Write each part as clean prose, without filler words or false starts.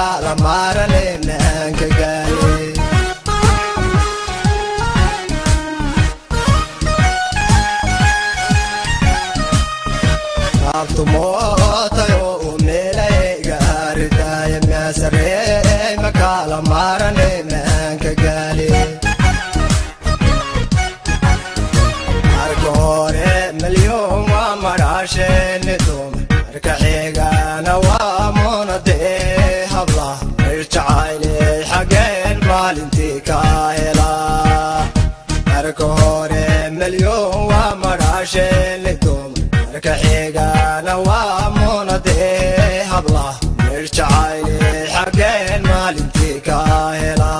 makala marane nanka gali abtu mota yo mele garita yamsare makala marane nanka gali argore milyon wa marashen dum arkaxigana wa monade habla irjaile xageen maalintii ka hela argore milyon wa marashen dum arkaxigana wa monade habla irjaile xageen maalintii ka hela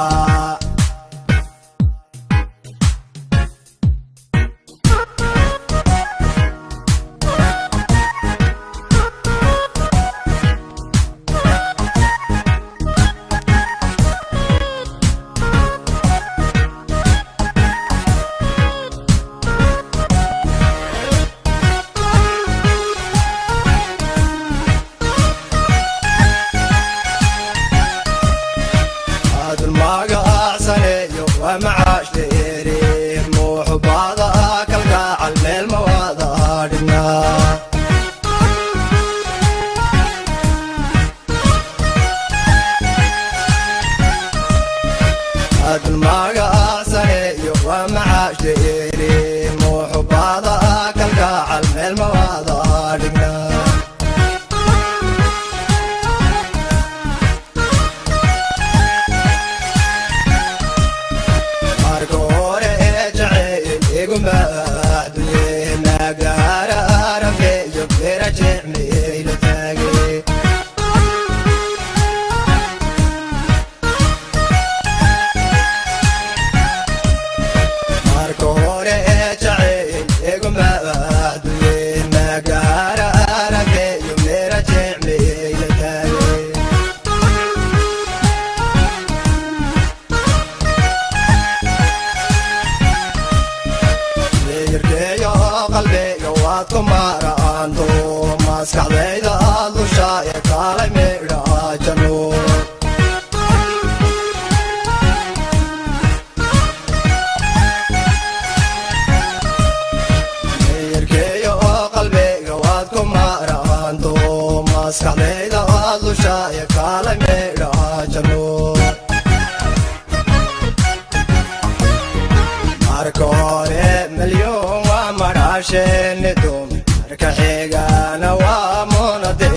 ومعاش ليري موح بعضها كالقاع المواد هادنا هاد الماقا سني ومعاش ليري موح بعضها كالقاع المواد هادنا maskaxdayda dushaaya kaalay meedhaajano meeyarkeeyo qalbiga waad ku maaraanto maskaxdayda dushaaya kaalay meedhaajano marka hore milyon waa marasheen dum arkaxigana waa monade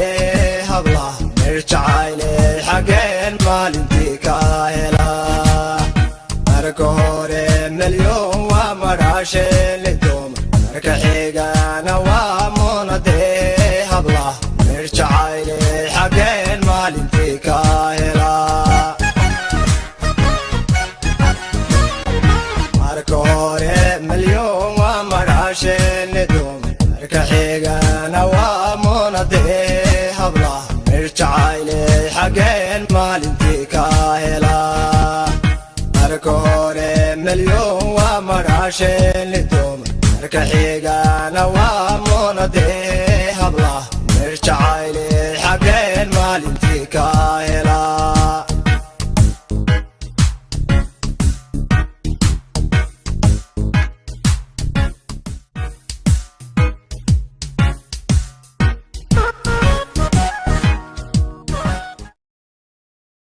habla irjaile xageen maalintii ka hela marka hore milyon waa marasheen dum arkaxigana waa monade habla irjaile xageen maalintii ka hela marka hore milyon waa marasheen dum arkaxigana waa monade habla irjaile xageen maalintii ka hela marka hore milyon waa marasheen dum arkaxigana